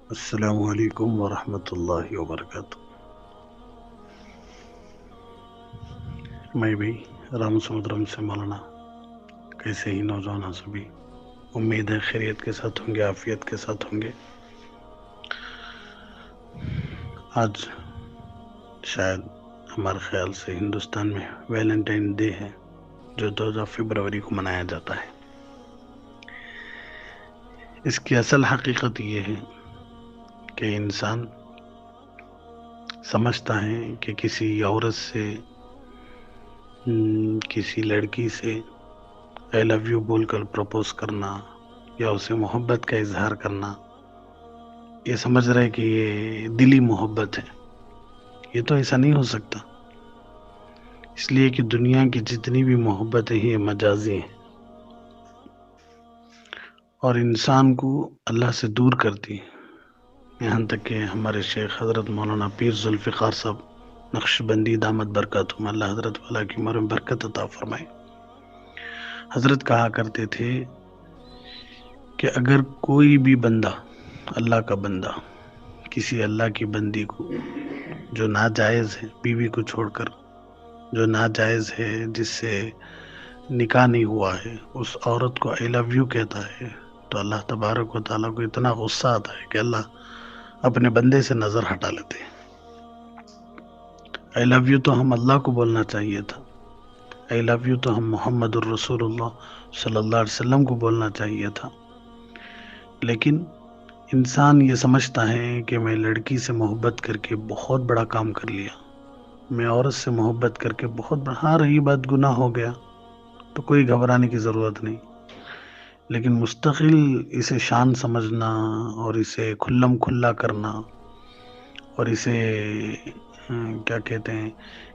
السلام علیکم ورحمۃ اللہ وبرکاتہ۔ میں بھی رام سمودرم سے مولانا، کیسے ہی نوجوان سبھی، امید ہے خیریت کے ساتھ ہوں گے، عافیت کے ساتھ ہوں گے۔ آج شاید ہمارے خیال سے ہندوستان میں ویلنٹائن ڈے ہے، جو 12 فروری کو منایا جاتا ہے۔ اس کی اصل حقیقت یہ ہے کہ انسان سمجھتا ہے کہ کسی عورت سے، کسی لڑکی سے آئی لو یو بول کر پرپوز کرنا یا اسے محبت کا اظہار کرنا، یہ سمجھ رہے کہ یہ دلی محبت ہے۔ یہ تو ایسا نہیں ہو سکتا، اس لیے کہ دنیا کی جتنی بھی محبتیں ہیں یہ مجازی ہیں اور انسان کو اللہ سے دور کرتی ہیں۔ یہاں تک کہ ہمارے شیخ حضرت مولانا پیر ذوالفقار صاحب نقشبندی دامت برکاتہم، اللہ حضرت والا کی عمر میں برکت عطا فرمائے، حضرت کہا کرتے تھے کہ اگر کوئی بھی بندہ، اللہ کا بندہ، کسی اللہ کی بندی کو جو ناجائز ہے، بیوی کو چھوڑ کر جو ناجائز ہے، جس سے نکاح نہیں ہوا ہے، اس عورت کو آئی لو یو کہتا ہے، تو اللہ تبارک و تعالیٰ کو اتنا غصہ آتا ہے کہ اللہ اپنے بندے سے نظر ہٹا لیتے ہیں۔ آئی لو یو تو ہم اللہ کو بولنا چاہیے تھا، آئی لو یو تو ہم محمد الرسول اللہ صلی اللہ علیہ وسلم کو بولنا چاہیے تھا، لیکن انسان یہ سمجھتا ہے کہ میں لڑکی سے محبت کر کے بہت بڑا کام کر لیا، میں عورت سے محبت کر کے بہت بڑا، ہاں رہی بات گناہ ہو گیا تو کوئی گھبرانے کی ضرورت نہیں، لیکن مستقل اسے شان سمجھنا اور اسے کھلم کھلا کرنا اور اسے کیا کہتے ہیں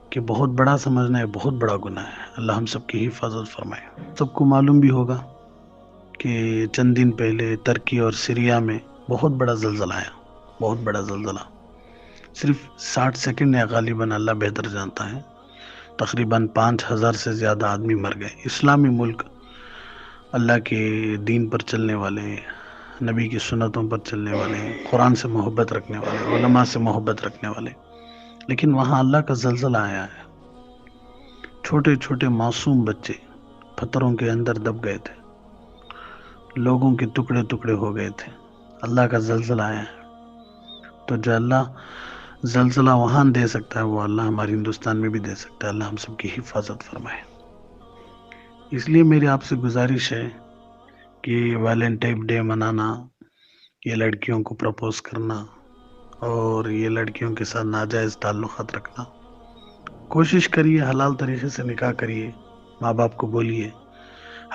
کہ بہت بڑا سمجھنا ہے، بہت بڑا گناہ ہے۔ اللہ ہم سب کی حفاظت فرمائے۔ سب کو معلوم بھی ہوگا کہ چند دن پہلے ترکی اور سیریا میں بہت بڑا زلزلہ آیا، بہت بڑا زلزلہ، صرف 60 سیکنڈ یا غالباً اللہ بہتر جانتا ہے، تقریباً 5000 سے زیادہ آدمی مر گئے۔ اسلامی ملک، اللہ کے دین پر چلنے والے، نبی کی سنتوں پر چلنے والے، قرآن سے محبت رکھنے والے، علماء سے محبت رکھنے والے، لیکن وہاں اللہ کا زلزلہ آیا ہے۔ چھوٹے چھوٹے معصوم بچے پتھروں کے اندر دب گئے تھے، لوگوں کے ٹکڑے ٹکڑے ہو گئے تھے، اللہ کا زلزلہ آیا ہے۔ تو جو اللہ زلزلہ وہاں دے سکتا ہے، وہ اللہ ہمارے ہندوستان میں بھی دے سکتا ہے۔ اللہ ہم سب کی حفاظت فرمائے۔ اس لیے میری آپ سے گزارش ہے کہ ویلنٹائن ڈے منانا، یہ لڑکیوں کو پرپوز کرنا اور یہ لڑکیوں کے ساتھ ناجائز تعلقات رکھنا، کوشش کریے حلال طریقے سے نکاح کریے، ماں باپ کو بولیے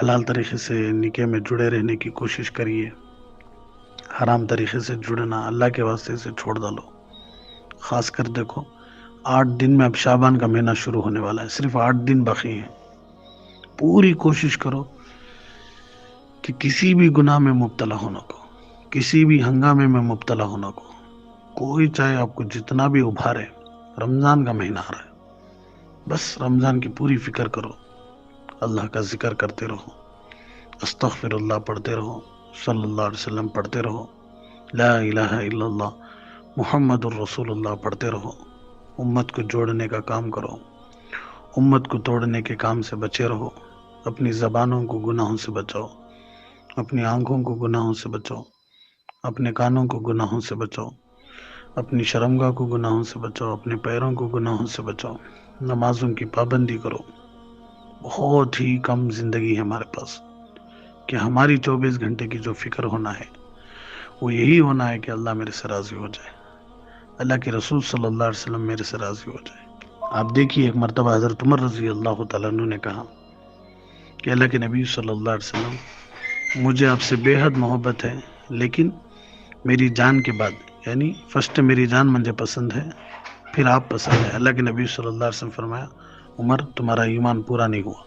حلال طریقے سے نکاح میں جڑے رہنے کی کوشش کریے، حرام طریقے سے جڑنا اللہ کے واسطے سے چھوڑ ڈالو۔ خاص کر دیکھو 8 دن میں اب شعبان کا مہینہ شروع ہونے والا ہے، صرف 8 دن باقی ہیں۔ پوری کوشش کرو کہ کسی بھی گناہ میں مبتلا ہونا کو، کسی بھی ہنگامے میں مبتلا ہونا کو، کوئی چاہے آپ کو جتنا بھی ابھارے، رمضان کا مہینہ آ رہا ہے، بس رمضان کی پوری فکر کرو، اللہ کا ذکر کرتے رہو، استغفر اللہ پڑھتے رہو، صلی اللہ علیہ وسلم پڑھتے رہو، لا الہ الا اللہ محمد الرسول اللہ پڑھتے رہو، امت کو جوڑنے کا کام کرو، امت کو توڑنے کے کام سے بچے رہو، اپنی زبانوں کو گناہوں سے بچاؤ، اپنی آنکھوں کو گناہوں سے بچاؤ، اپنے کانوں کو گناہوں سے بچاؤ، اپنی شرمگاہ کو گناہوں سے بچاؤ، اپنے پیروں کو گناہوں سے بچاؤ، نمازوں کی پابندی کرو۔ بہت ہی کم زندگی ہے ہمارے پاس کہ ہماری 24 گھنٹے کی جو فکر ہونا ہے وہ یہی ہونا ہے کہ اللہ میرے سے راضی ہو جائے، اللہ کے رسول صلی اللہ علیہ وسلم میرے سے راضی ہو جائے۔ آپ دیکھیے ایک مرتبہ حضرت عمر رضی اللہ تعالیٰ عنہ نے کہا کہ اللہ کے نبی صلی اللہ علیہ وسلم، مجھے آپ سے بے حد محبت ہے، لیکن میری جان کے بعد، یعنی فرسٹ میری جان مجھے پسند ہے، پھر آپ پسند ہے۔ اللہ کے نبی صلی اللہ علیہ وسلم فرمایا، عمر تمہارا ایمان پورا نہیں ہوا۔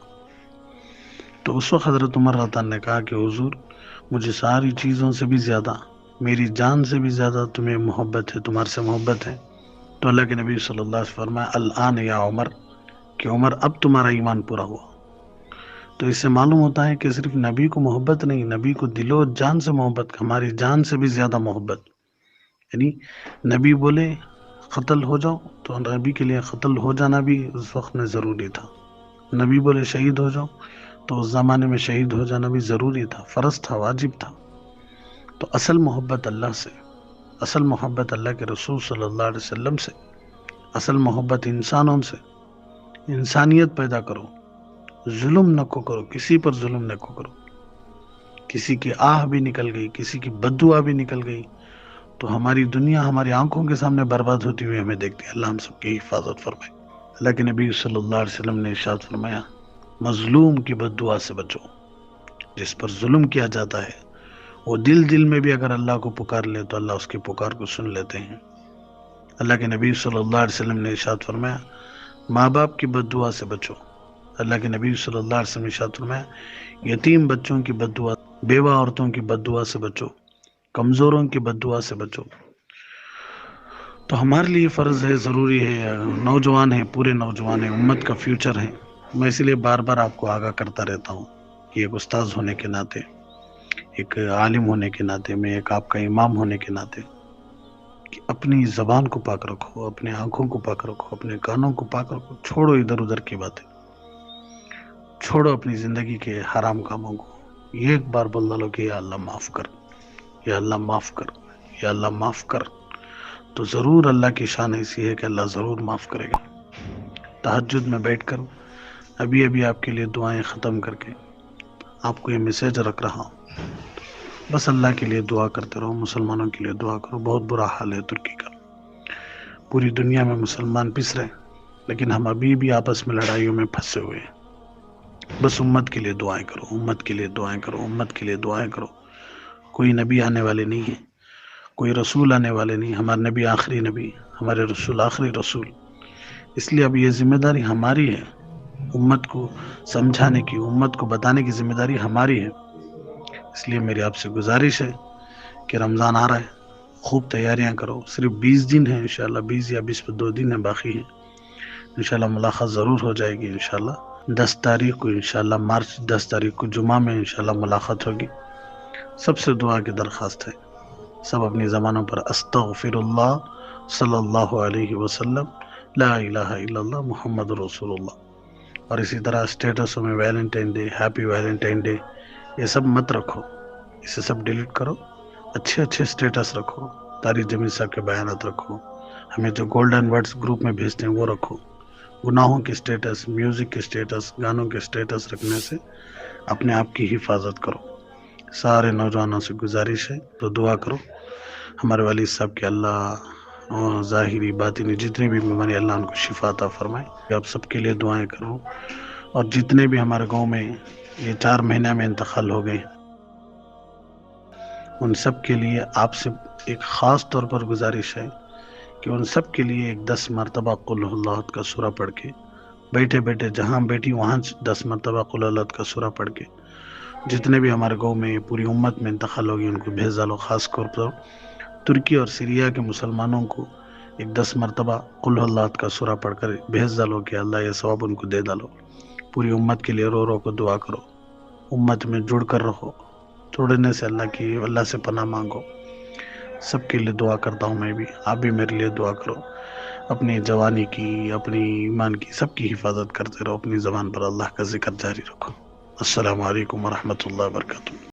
تو اس وقت حضرت عمر رضی اللہ عنہ نے کہا کہ حضور، مجھے ساری چیزوں سے بھی زیادہ، میری جان سے بھی زیادہ تمہیں محبت ہے، تمہارے سے محبت ہے۔ تو اللہ کے نبی صلی اللہ علیہ وسلم فرمایا، الآن یا عمر، کہ عمر اب تمہارا ایمان پورا ہوا۔ تو اس سے معلوم ہوتا ہے کہ صرف نبی کو محبت نہیں، نبی کو دل و جان سے محبت، ہماری جان سے بھی زیادہ محبت، یعنی نبی بولے قتل ہو جاؤ تو نبی کے لیے قتل ہو جانا بھی اس وقت میں ضروری تھا. نبی بولے شہید ہو جاؤ تو اس زمانے میں شہید ہو جانا بھی ضروری تھا، فرض تھا، واجب تھا. تو اصل محبت اللہ سے، اصل محبت اللہ کے رسول صلی اللہ علیہ وسلم سے، اصل محبت انسانوں سے. انسانیت پیدا کرو، ظلم نہ کو کرو، کسی پر ظلم نہ کو کرو. کسی کی آہ بھی نکل گئی، کسی کی بد دعا بھی نکل گئی تو ہماری دنیا ہماری آنکھوں کے سامنے برباد ہوتی ہوئی ہمیں دیکھتی ہے. اللہ ہم سب کی حفاظت فرمائے. اللہ کے نبی صلی اللہ علیہ وسلم نے ارشاد فرمایا مظلوم کی بد دعا سے بچو. جس پر ظلم کیا جاتا ہے وہ دل دل میں بھی اگر اللہ کو پکار لے تو اللہ اس کی پکار کو سن لیتے ہیں. اللہ کے نبی صلی اللہ علیہ وسلم نے ارشاد فرمایا ماں باپ کی بد دعا سے بچو. اللہ کے نبی صلی اللہ علیہ وسلم نے ارشاد فرمایا یتیم بچوں کی بد دعا، بیوہ عورتوں کی بد دعا سے بچو، کمزوروں کی بد دعا سے بچو. تو ہمارے لیے فرض ہے، ضروری ہے. نوجوان ہیں، پورے نوجوان ہیں، امت کا فیوچر ہے. میں اس لیے بار بار آپ کو آگاہ کرتا رہتا ہوں کہ ایک استاذ ہونے کے ناطے، ایک عالم ہونے کے ناطے، میں ایک آپ کا امام ہونے کے ناطے، کہ اپنی زبان کو پاک رکھو، اپنے آنکھوں کو پاک رکھو، اپنے کانوں کو پاک رکھو. چھوڑو ادھر ادھر کی باتیں، چھوڑو اپنی زندگی کے حرام کاموں کو. یہ ایک بار بول ڈالو کہ یا اللہ معاف کر، یا اللہ معاف کر، یا اللہ معاف کر، تو ضرور اللہ کی شان ایسی ہے کہ اللہ ضرور معاف کرے گا. تہجد میں بیٹھ کر ابھی ابھی آپ کے لیے دعائیں ختم کر کے آپ کو یہ میسیج رکھ رہا ہوں، بس اللہ کے لیے دعا کرتے رہو، مسلمانوں کے لیے دعا کرو. بہت برا حال ہے ترکی کا، پوری دنیا میں مسلمان پس رہے لیکن ہم ابھی بھی آپس میں لڑائیوں میں پھنسے ہوئے ہیں. بس امت کے لیے دعائیں کرو، امت کے لیے دعائیں کرو، امت کے لیے دعائیں کرو. کوئی نبی آنے والے نہیں ہے، کوئی رسول آنے والے نہیں. ہمارے نبی آخری نبی، ہمارے رسول آخری رسول. اس لیے اب یہ ذمہ داری ہماری ہے، امت کو سمجھانے کی، امت کو بتانے کی ذمہ داری ہماری ہے. اس لیے میری آپ سے گزارش ہے کہ رمضان آ رہا ہے، خوب تیاریاں کرو. صرف 20 دن ہیں انشاءاللہ، 20 یا 20 پر 2 دن ہیں باقی ہیں. انشاءاللہ ملاقات ضرور ہو جائے گی. انشاءاللہ 10 تاریخ کو، انشاءاللہ مارچ 10 تاریخ کو جمعہ میں انشاءاللہ ملاقات ہوگی. سب سے دعا کی درخواست ہے، سب اپنی زبانوں پر استغفر اللہ صلی اللہ علیہ وسلم، لا الہ الا اللہ محمد رسول اللہ. اور اسی طرح اسٹیٹسوں میں Valentine day, happy Valentine day, یہ سب مت رکھو، اسے سب ڈیلیٹ کرو. اچھے اچھے اسٹیٹس رکھو، طارق جمیل صاحب کے بیانات رکھو، ہمیں جو گولڈن ورڈز گروپ میں بھیجتے ہیں وہ رکھو. گناہوں کے اسٹیٹس، میوزک کے اسٹیٹس، گانوں کے اسٹیٹس رکھنے سے اپنے آپ کی حفاظت کرو. سارے نوجوانوں سے گزارش ہے تو دعا کرو ہمارے والد صاحب کے اللہ ظاہری باطنی جتنی بھی بیماری اللہ ان کو شفا عطا فرمائے. آپ سب کے لیے دعائیں کروں. اور جتنے بھی ہمارے گاؤں میں یہ 4 مہینے میں انتقال ہو گئے ان سب کے لیے آپ سے ایک خاص طور پر گزارش ہے کہ ان سب کے لیے ایک 10 مرتبہ قل اللہ کا سورہ پڑھ کے، بیٹھے بیٹھے جہاں بیٹھی وہاں 10 مرتبہ قل اللہ کا سورہ پڑھ کے، جتنے بھی ہمارے گاؤں میں پوری امت میں انتقال ہوگی ان کو بھیج ڈالو. خاص طور پر ترکی اور سیریا کے مسلمانوں کو ایک 10 مرتبہ قل اللہ کا سورہ پڑھ کر بھیج ڈالو کہ اللہ یہ ثواب ان کو دے ڈالو. پوری امت کے لیے رو رو کو دعا کرو، امت میں جڑ کر رہو. توڑنے سے اللہ سے پناہ مانگو. سب کے لیے دعا کرتا ہوں میں بھی، آپ بھی میرے لیے دعا کرو. اپنی جوانی کی، اپنی ایمان کی، سب کی حفاظت کرتے رہو. اپنی زبان پر اللہ کا ذکر جاری رکھو. السلام علیکم ورحمۃ اللہ وبرکاتہ.